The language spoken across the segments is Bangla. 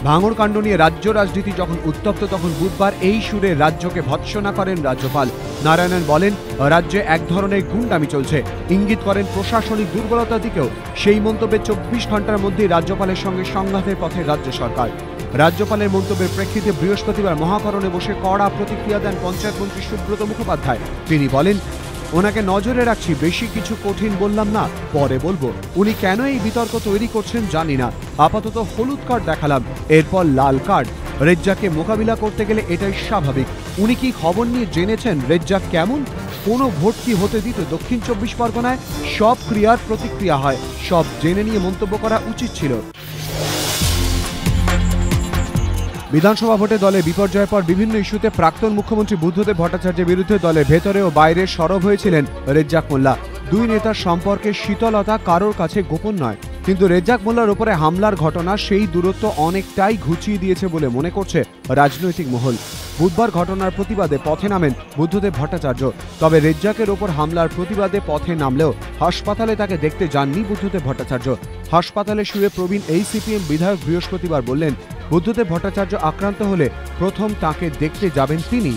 ভাঙড় কাণ্ড নিয়ে রাজ্য রাজনীতি যখন উত্তপ্ত তখন বুধবার এই সুরে রাজ্যকে ভৎসনা করেন রাজ্যপাল নারায়ণন। বলেন, রাজ্যে এক ধরনের গুন্ডামি চলছে, ইঙ্গিত করেন প্রশাসনিক দুর্বলতার দিকেও। সেই মন্তব্যে 24 ঘন্টার মধ্যেই রাজ্যপালের সঙ্গে সংঘাতের পথে রাজ্য সরকার। রাজ্যপালের মন্তব্যের প্রেক্ষিতে বৃহস্পতিবার মহাকরণে বসে কড়া প্রতিক্রিয়া দেন পঞ্চায়েত মন্ত্রী সুব্রত মুখোপাধ্যায়। তিনি বলেন, ওনাকে নজরে রাখছি, বেশি কিছু কঠিন বললাম না, পরে বলবো। উনি কেন এই বিতর্ক তৈরি করছেন জানি না। আপাতত হলুদ কার্ড দেখালাম, এরপর লাল কার্ড। রেজ্জাককে মোকাবিলা করতে গেলে এটাই স্বাভাবিক। উনি কি খবর নিয়ে জেনেছেন রেজ্জাক কেমন? কোনো ভোট কি হতে দিত দক্ষিণ 24 পরগনায়? সব ক্রিয়ার প্রতিক্রিয়া হয়, সব জেনে নিয়ে মন্তব্য করা উচিত ছিল। বিধানসভা ভোটে দলের বিপর্যয়ের পর বিভিন্ন ইস্যুতে প্রাক্তন মুখ্যমন্ত্রী বুদ্ধদেব ভট্টাচার্যের বিরুদ্ধে দলের ভেতরে ও বাইরে সরব হয়েছিলেন রেজ্জাক মোল্লা। দুই নেতার সম্পর্কে শীতলতা কারোর কাছে গোপন নয়, কিন্তু রেজ্জাক মোল্লার উপরে হামলার ঘটনা সেই দূরত্ব অনেকটাই ঘুচিয়ে দিয়েছে বলে মনে করছে রাজনৈতিক মহল। বুধবার ঘটনার প্রতিবাদে পথে নামেন বুদ্ধদেব ভট্টাচার্য। তবে রেজ্জাকের ওপর হামলার প্রতিবাদে পথে নামলেও হাসপাতালে তাকে দেখতে যাননি বুদ্ধদেব ভট্টাচার্য। হাসপাতালে শুয়ে প্রবীণ এই সিপিএম বিধায়ক বৃহস্পতিবার বললেন, বুদ্ধদেব ভট্টাচার্য আক্রান্ত হলে প্রথম তাকে দেখতে যাবেন তিনি।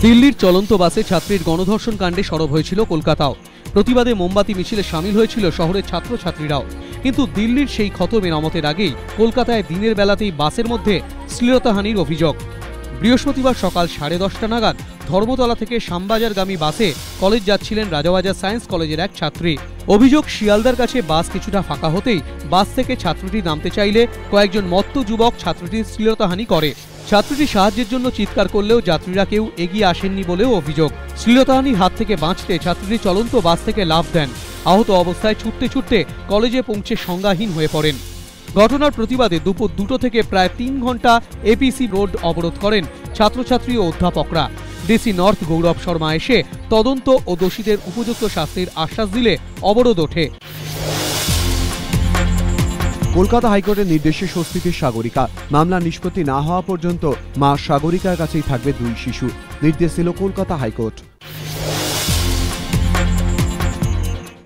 দিল্লির চলন্ত বাসে ছাত্রীর গণধর্ষণ কাণ্ডে সরব হয়েছিল কলকাতাও। প্রতিবাদে মোমবাতি মিছিলে সামিল হয়েছিল শহরের ছাত্রছাত্রীরাও। কিন্তু দিল্লির সেই ক্ষত মেরামতের আগেই কলকাতায় দিনের বেলাতেই বাসের মধ্যে শ্লীলতাহানির অভিযোগ। বৃহস্পতিবার সকাল 10:30 নাগাদ ধর্মতলা থেকে শ্যামবাজারগামী বাসে কলেজ যাচ্ছিলেন রাজাবাজার সায়েন্স কলেজের এক ছাত্রী। অভিযোগ, শিয়ালদার কাছে বাস কিছুটা ফাঁকা হতেই বাস থেকে ছাত্রীটি নামতে চাইলে কয়েকজন মত্ত যুবক ছাত্রীটির শ্লীলতাহানি করে। ছাত্রীটি সাহায্যের জন্য চিৎকার করলেও যাত্রীরা কেউ এগিয়ে আসেননি বলেও অভিযোগ। শ্লীলতাহানির হাত থেকে বাঁচতে ছাত্রীটি চলন্ত বাস থেকে লাফ দেন। আহত অবস্থায় ছুটতে ছুটতে কলেজে পৌঁছে সংজ্ঞাহীন হয়ে পড়েন। ঘটনার প্রতিবাদে দুপুর 2টো থেকে প্রায় 3 ঘন্টা এপিসি রোড অবরোধ করেন ছাত্রছাত্রী ও অধ্যাপকরা। ডিসি নর্থ গৌরব শর্মা এসে তদন্ত ও দোষীদের উপযুক্ত শাস্তির আশ্বাস দিলে অবরোধ ওঠে। কলকাতা হাইকোর্টের নির্দেশে স্বস্তিতে সাগরিকা। মামলা নিষ্পত্তি না হওয়া পর্যন্ত মা সাগরিকার কাছেই থাকবে 2 শিশু, নির্দেশ দিল কলকাতা হাইকোর্ট।